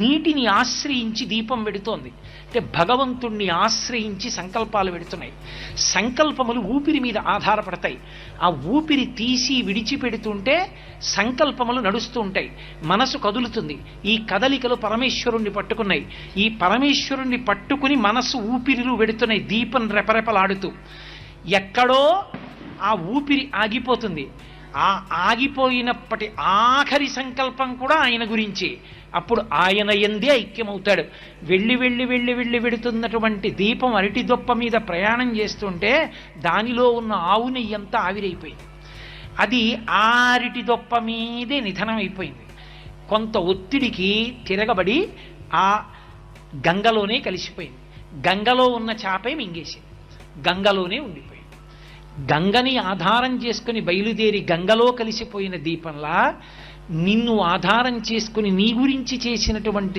నీటిని ఆశ్రయించి దీపం వెడుతోంది. అంటే భగవంతుణ్ణి ఆశ్రయించి సంకల్పాలు వెడుతున్నాయి. సంకల్పములు ఊపిరి మీద ఆధారపడతాయి. ఆ ఊపిరి తీసి విడిచిపెడుతుంటే సంకల్పములు నడుస్తూ ఉంటాయి. మనసు కదులుతుంది. ఈ కదలికలు పరమేశ్వరుణ్ణి పట్టుకున్నాయి. ఈ పరమేశ్వరుణ్ణి పట్టుకుని మనసు ఊపిరిలు వెడుతున్నాయి, దీపం రెపరెపలాడుతూ. ఎక్కడో ఆ ఊపిరి ఆగిపోతుంది. ఆ ఆగిపోయినప్పటి ఆఖరి సంకల్పం కూడా ఆయన గురించి. అప్పుడు ఆయన యందే ఐక్యమవుతాడు. వెళ్ళి వెళ్ళి వెళ్ళి వెళ్ళి వెడుతున్నటువంటి దీపం అరటి దొప్ప మీద ప్రయాణం చేస్తుంటే దానిలో ఉన్న ఆవు నెయ్యంతా ఆవిరైపోయింది. అది ఆ అరటి దొప్ప మీదే నిధనమైపోయింది. కొంత ఒత్తిడికి తిరగబడి ఆ గంగలోనే కలిసిపోయింది. గంగలో ఉన్న చేపే మింగేసింది. గంగలోనే ఉండిపోయింది. గంగని ఆధారం చేసుకుని బయలుదేరి గంగలో కలిసిపోయిన దీపంలా నిన్ను ఆధారం చేసుకుని నీ గురించి చేసినటువంటి